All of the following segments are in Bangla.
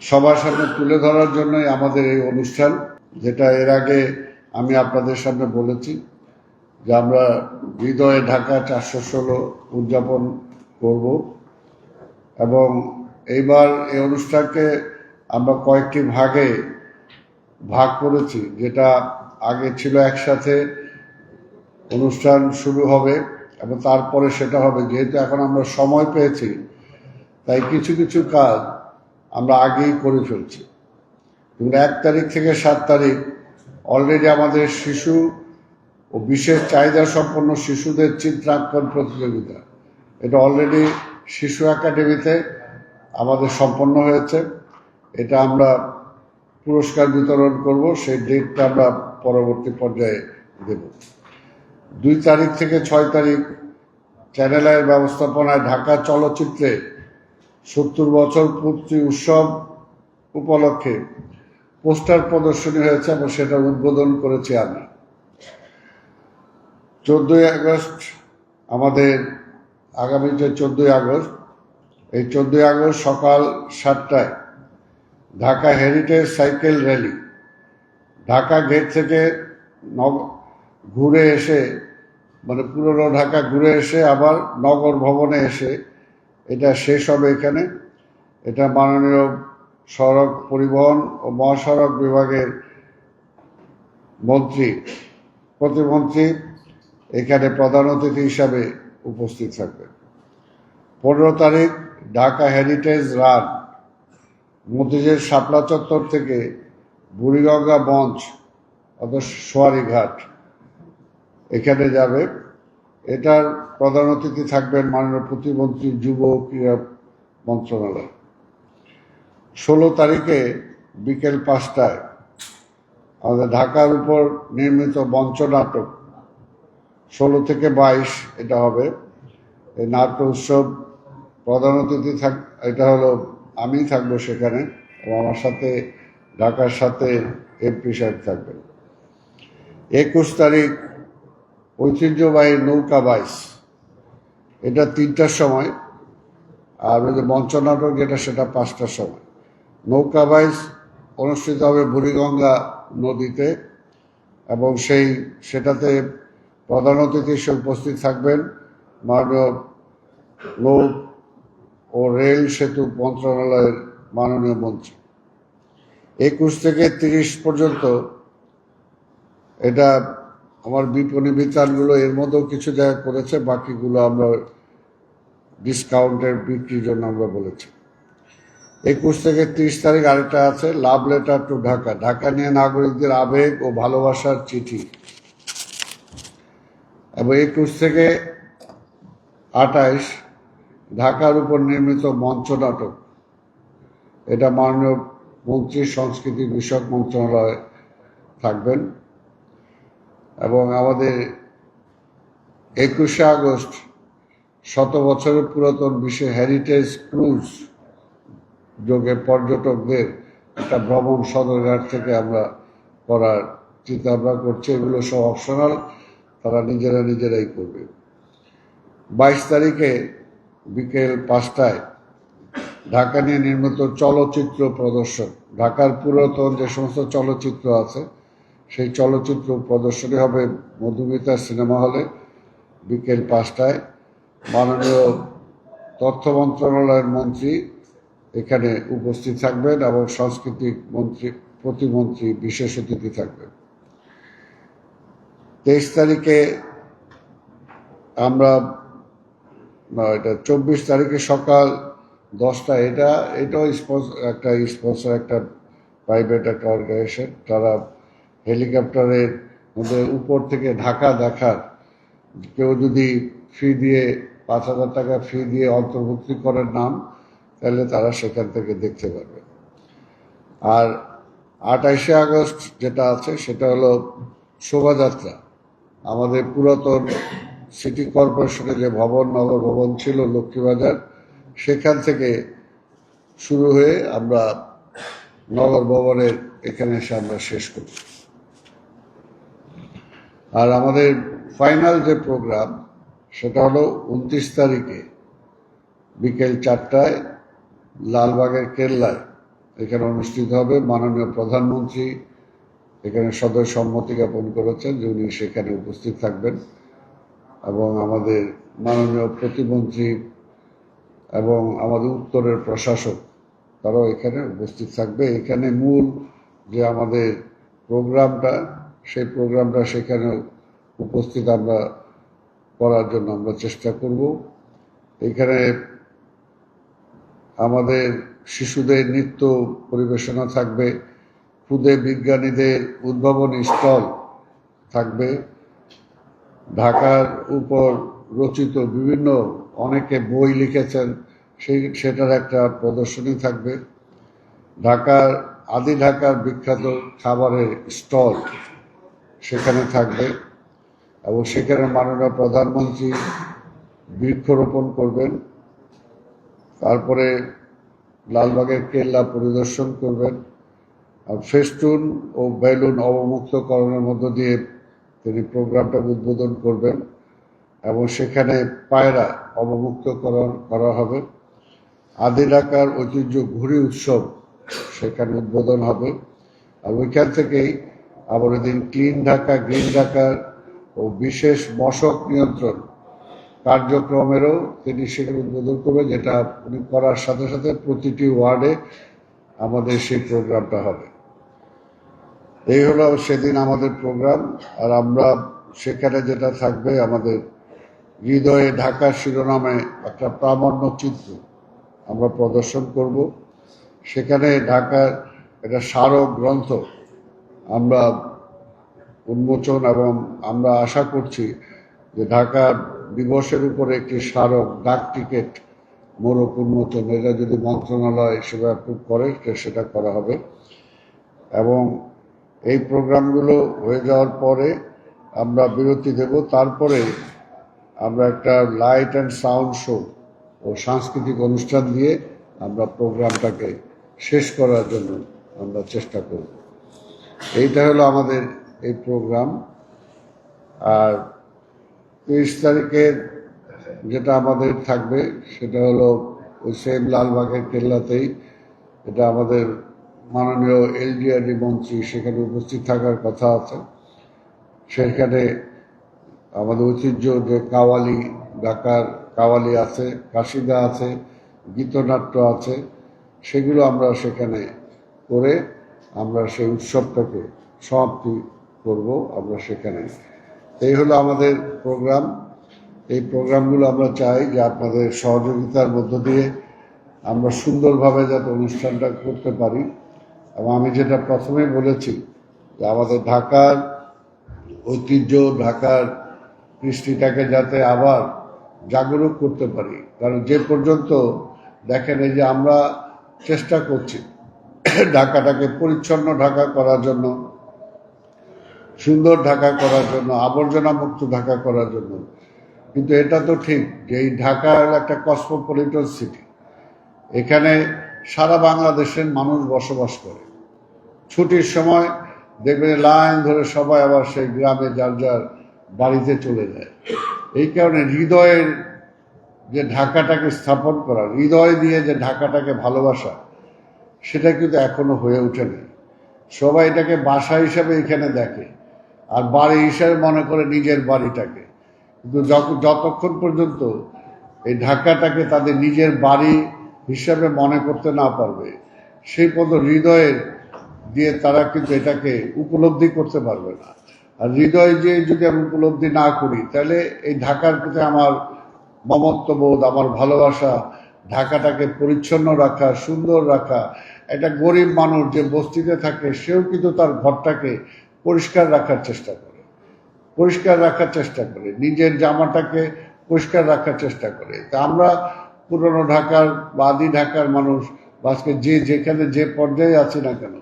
সবার সামনে তুলে ধরার জন্যই আমাদের এই অনুষ্ঠান, যেটা এর আগে আমি আপনাদের সামনে বলেছি যে আমরা হৃদয়ে ঢাকা 416 উদযাপন করব। এবং এইবার এই অনুষ্ঠানকে আমরা কয়েকটি ভাগে ভাগ করেছি, যেটা আগে ছিল একসাথে অনুষ্ঠান শুরু হবে এবং তারপরে সেটা হবে। যেহেতু এখন আমরা সময় পেয়েছি, তাই কিছু কিছু কাজ আমরা আগেই করে ফেলছি। 1 তারিখ থেকে 7 তারিখ অলরেডি আমাদের শিশু ও বিশেষ চাহিদা সম্পন্ন শিশুদের চিত্রাঙ্কন প্রতিযোগিতা, এটা অলরেডি শিশু একাডেমিতে আমাদের সম্পন্ন হয়েছে। এটা আমরা পুরস্কার বিতরণ করব, সেই ডেটটা আমরা পরবর্তী পর্যায়ে দেব। 2 তারিখ থেকে 6 তারিখ চ্যানেল আইয়ের ব্যবস্থাপনায় ঢাকা চলচ্চিত্রে 70 বছর পূর্তি উৎসব উপলক্ষে পোস্টার প্রদর্শনী হয়েছে এবং সেটা উদ্বোধন করেছি আমি। 14ই আগস্ট আমাদের আগামী যে 14ই আগস্ট, এই 14ই আগস্ট সকাল 7টায় Dhaka heritage cycle rally Dhaka gate থেকে ঘুরে এসে, মানে পুরনো ঢাকা ঘুরে এসে আবার নগর ভবনে এসে এটা শেষ হবে এখানে। এটা মাননীয় সড়ক পরিবহন ও মহাসড়ক বিভাগের প্রতিমন্ত্রী এখানে প্রধান অতিথি হিসাবে উপস্থিত থাকবেন। 15 তারিখ ঢাকা হেরিটেজ রান মতিঝিল শাপলা চত্বর থেকে বুড়িগঙ্গা মঞ্চ অর্থাৎ সোয়ারি ঘাট এখানে যাবে। এটার প্রধান অতিথি থাকবেন মাননীয় প্রতিমন্ত্রী যুব ক্রীড়া মন্ত্রণালয়। 16 তারিখে বিকেল 5টায় আমাদের ঢাকার উপর নির্মিত মঞ্চনাটক 16 থেকে 22 এটা হবে। এই নাট্য উৎসব প্রধান অতিথি এটা হলো আমি থাকবো সেখানে, এবং আমার সাথে ঢাকার সাথে এমপি সাহেব থাকবেন। 21 তারিখ ঐতিহ্যবাহী নৌকা বাইচ, এটা 3টার সময়, আর ওই যে মঞ্চনাটক যেটা সেটা 5টার সময়। নৌকা বাইচ অনুষ্ঠিত হবে বুড়িগঙ্গা নদীতে, এবং সেটাতে প্রধান অতিথি হিসেবে উপস্থিত থাকবেন মাননীয় নৌ ও রেল সেতু মন্ত্রণালয়ের মাননীয় মন্ত্রী। 21 থেকে 30 পর্যন্ত এটা আমার বিপণী বিতানগুলো এর মধ্যেও কিছু জায়গা করেছে, বাকিগুলো আমরা ডিসকাউন্টের বিক্রির জন্য আমরা বলেছি। 21 থেকে 30 তারিখ আরেকটা আছে, love letter to Dhaka, Dhaka নিয়ে নাগরিকদের আবেগ ও ভালোবাসার চিঠি। এবং 21 থেকে 28 ঢাকার উপর নির্মিত মঞ্চনাটক, এটা মাননীয় মন্ত্রী সংস্কৃতি বিষয়ক মন্ত্রণালয় থাকবেন। এবং আমাদের 21শে আগস্ট 100 বছরের পুরাতন বিশ্ব হেরিটেজ ক্রুজ যোগে পর্যটকদের একটা ভ্রমণ সদরঘাট থেকে আমরা করার চিন্তা ভাবনা করছি। এগুলো সব অপশনাল, তারা নিজেরাই করবে। 22 তারিখে বিকেল 5টায় ঢাকা নিয়ে নির্মিত চলচ্চিত্র প্রদর্শন, ঢাকার পুরাতন যে সমস্ত চলচ্চিত্র আছে সেই চলচ্চিত্র প্রদর্শনী হবে মধুমিতা সিনেমা হলে বিকেল 5টায়। মাননীয় তথ্য মন্ত্রণালয়ের মন্ত্রী এখানে উপস্থিত থাকবেন এবং সংস্কৃতি প্রতিমন্ত্রী বিশেষ অতিথি থাকবেন। 23 তারিখে আমরা এটা 24 তারিখে সকাল 10টায় এটাও স্পন্সর একটা প্রাইভেট একটা অর্গানাইজেশন, তারা হেলিকপ্টারের মধ্যে উপর থেকে ঢাকা দেখার, কেউ যদি ফি দিয়ে 5,000 টাকা ফি দিয়ে অন্তর্ভুক্তি করার নাম, তাহলে তারা সেখান থেকে দেখতে পারবে। আর 28শে আগস্ট যেটা আছে সেটা হলো শোভাযাত্রা, আমাদের পুরাতন সিটি কর্পোরেশনের যে নগর ভবন ছিল লক্ষ্মীবাজার, সেখান থেকে শুরু হয়ে আমরা নগর ভবনের এখানে এসে আমরা শেষ করি। আর আমাদের ফাইনাল যে প্রোগ্রাম সেটা হলো 29 তারিখে বিকেল 4টায় লালবাগের কেল্লায় এখানে অনুষ্ঠিত হবে। মাননীয় প্রধানমন্ত্রী এখানে সদয় সম্মতি জ্ঞাপন করেছেন যে উনি সেখানে উপস্থিত থাকবেন, এবং আমাদের মাননীয় প্রতিমন্ত্রী এবং আমাদের উত্তরের প্রশাসক তারাও এখানে উপস্থিত থাকবে। এখানে মূল যে আমাদের প্রোগ্রামটা, সেই প্রোগ্রামটা সেখানে উপস্থিত আমরা করার জন্য আমরা চেষ্টা করব। এখানে আমাদের শিশুদের নৃত্য পরিবেশনা থাকবে, ক্ষুদে বিজ্ঞানীদের উদ্ভাবনী স্টল থাকবে, ঢাকার উপর রচিত বিভিন্ন অনেকে বই লিখেছেন সেটার একটা প্রদর্শনী থাকবে, ঢাকার বিখ্যাত খাবারের স্টল সেখানে থাকবে, এবং সেখানে মাননীয় প্রধানমন্ত্রী বৃক্ষরোপণ করবেন, তারপরে লালবাগের কেল্লা পরিদর্শন করবেন, আর ফেস্টুন ও বেলুন অবমুক্তকরণের মধ্য দিয়ে তিনি প্রোগ্রামটা উদ্বোধন করবেন, এবং সেখানে পায়রা অবমুক্তকরণ করা হবে। আদি ঢাকার ঐতিহ্য ঘুড়ি উৎসব সেখানে উদ্বোধন হবে, আর ওইখান থেকেই আবার ওইদিন ক্লিন ঢাকা, গ্রিন ঢাকার ও বিশেষ মশক নিয়ন্ত্রণ কার্যক্রমেরও তিনি সেখানে উদ্বোধন করবেন, যেটা উনি করার সাথে সাথে প্রতিটি ওয়ার্ডে আমাদের সেই প্রোগ্রামটা হবে। এই হলো সেদিন আমাদের প্রোগ্রাম। আর আমরা সেখানে যেটা থাকবে, আমাদের হৃদয়ে ঢাকা শিরোনামে একটা প্রামাণ্য চিত্র আমরা প্রদর্শন করব। সেখানে ঢাকার একটা স্মারক গ্রন্থ আমরা উন্মোচন, এবং আমরা আশা করছি যে ঢাকা দিবসের উপরে একটি স্মারক ডাক টিকিট মোড়ক উন্মোচন, এটা যদি মন্ত্রণালয় সেটা অ্যাপ্রুভ করে সেটা করা হবে। এবং এই প্রোগ্রামগুলো হয়ে যাওয়ার পরে আমরা বিরতি দেব, তারপরে আমরা একটা লাইট অ্যান্ড সাউন্ড শো ও সাংস্কৃতিক অনুষ্ঠান দিয়ে আমরা প্রোগ্রামটাকে শেষ করার জন্য আমরা চেষ্টা করব। এইটা হলো আমাদের এই প্রোগ্রাম। আর 30 তারিখের যেটা আমাদের থাকবে সেটা হলো ওই সেম লালবাগের কেল্লাতেই, এটা আমাদের মাননীয় এলজিআরডি মন্ত্রী সেখানে উপস্থিত থাকার কথা আছে। সেখানে আমাদের ঐতিহ্য যে কাওয়ালি, ঢাকার কাওয়ালি আছে, কাশিদা আছে, গীতনাট্য আছে, সেগুলো আমরা সেখানে করে আমরা সেই উৎসবটাকে সমাপ্তি করব আমরা সেখানে। এই হলো আমাদের প্রোগ্রাম। এই প্রোগ্রামগুলো আমরা চাই যে আপনাদের সহযোগিতার মধ্য দিয়ে আমরা সুন্দরভাবে যাতে অনুষ্ঠানটা করতে পারি। এবং আমি যেটা প্রথমেই বলেছি যে আমাদের ঢাকার ঐতিহ্য, ঢাকার কৃষ্টিটাকে যাতে আবার জাগরুক করতে পারি। কারণ যে পর্যন্ত দেখেন এই যে আমরা চেষ্টা করছি ঢাকাটাকে পরিচ্ছন্ন ঢাকা করার জন্য, সুন্দর ঢাকা করার জন্য, আবর্জনা মুক্ত ঢাকা করার জন্য, কিন্তু এটা তো ঠিক যে এই ঢাকা একটা কসমোপলিটন সিটি, এখানে সারা বাংলাদেশের মানুষ বসবাস করে। ছুটির সময় দেখবেন লাইন ধরে সবাই আবার সেই গ্রামে যার যার বাড়িতে চলে যায়। এই কারণে হৃদয়ের যে ঢাকাটাকে স্থাপন করা, হৃদয় দিয়ে যে ঢাকাটাকে ভালোবাসা, সেটা কিন্তু এখনো হয়ে ওঠেনি। সবাই এটাকে বাসা হিসাবে এখানে দেখে, আর বাড়ি হিসাবে মনে করে নিজের বাড়িটাকে। কিন্তু যতক্ষণ পর্যন্ত এই ঢাকাটাকে তাদের নিজের বাড়ি হিসাবে মনে করতে না পারবে, সেই পর্যন্ত হৃদয়ের দিয়ে তারা কিন্তু এটাকে উপলব্ধি করতে পারবে না। আর হৃদয় দিয়ে যদি আমি উপলব্ধি না করি, তাহলে এই ঢাকার প্রতি আমার মমত্ববোধ, আমার ভালোবাসা, ঢাকাটাকে পরিচ্ছন্ন রাখা, সুন্দর রাখা। একটা গরিব মানুষ যে বস্তিতে থাকে, সেও কিন্তু তার ঘরটাকে পরিষ্কার রাখার চেষ্টা করে, নিজের জামাটাকে পরিষ্কার রাখার চেষ্টা করে। তা আমরা পুরনো ঢাকার বা আদি ঢাকার মানুষ, আজকে যেখানে যে পর্যায়ে আছি না কেন,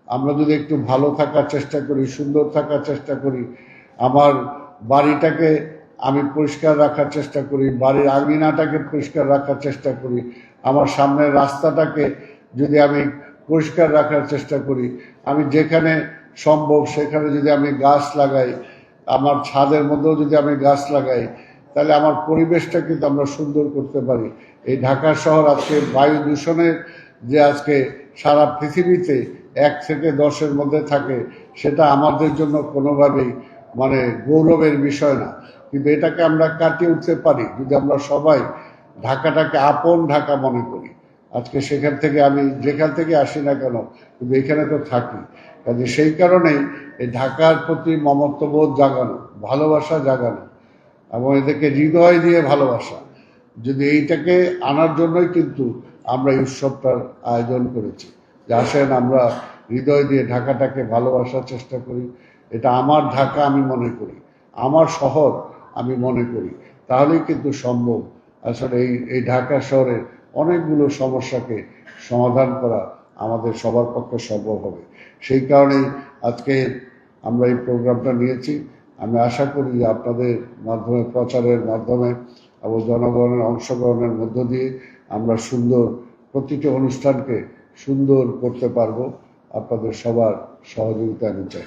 আমরা যদি একটু ভালো থাকার চেষ্টা করি, সুন্দর থাকার চেষ্টা করি, আমার বাড়িটাকে আমি পরিষ্কার রাখার চেষ্টা করি, বাড়ির আঙিনাটাকে পরিষ্কার রাখার চেষ্টা করি, আমার সামনের রাস্তাটাকে যদি আমি পরিষ্কার রাখার চেষ্টা করি, আমি যেখানে সম্ভব সেখানে যদি আমি গাছ লাগাই, আমার ছাদের মধ্যেও যদি আমি গাছ লাগাই, তাহলে আমার পরিবেশটা কিন্তু আমরা সুন্দর করতে পারি। এই ঢাকা শহর আজকে বায়ু দূষণের যে আজকে সারা পৃথিবীতে 1 থেকে 10-এর মধ্যে থাকে, সেটা আমাদের জন্য কোনোভাবেই মানে গৌরবের বিষয় না। কিন্তু এটাকে আমরা কাটিয়ে উঠতে পারি যদি আমরা সবাই ঢাকাটাকে আপন ঢাকা মনে করি। আজকে সেখান থেকে আমি যেখান থেকে আসি না কেন, কিন্তু এখানে তো থাকি, কাজে সেই কারণেই এই ঢাকার প্রতি মমত্ববোধ জাগানো, ভালোবাসা জাগানো এবং এদেরকে হৃদয় দিয়ে ভালোবাসা, যদি এইটাকে আনার জন্যই কিন্তু আমরা এই উৎসবটার আয়োজন করেছি। যে আসেন আমরা হৃদয় দিয়ে ঢাকাটাকে ভালোবাসার চেষ্টা করি। এটা আমার ঢাকা আমি মনে করি, আমার শহর আমি মনে করি, তাহলেই কিন্তু সম্ভব আসলে এই ঢাকা শহরের অনেকগুলো সমস্যাকে সমাধান করা আমাদের সবার পক্ষে সম্ভব হবে। সেই কারণেই আজকে আমরা এই প্রোগ্রামটা নিয়েছি। আমি আশা করি যে আপনাদের মাধ্যমে, প্রচারের মাধ্যমে এবং জনগণের অংশগ্রহণের মধ্য দিয়ে আমরা সুন্দর প্রতিটি অনুষ্ঠানকে সুন্দর করতে পারবো। আপনাদের সবার সহযোগিতা আমি চাই।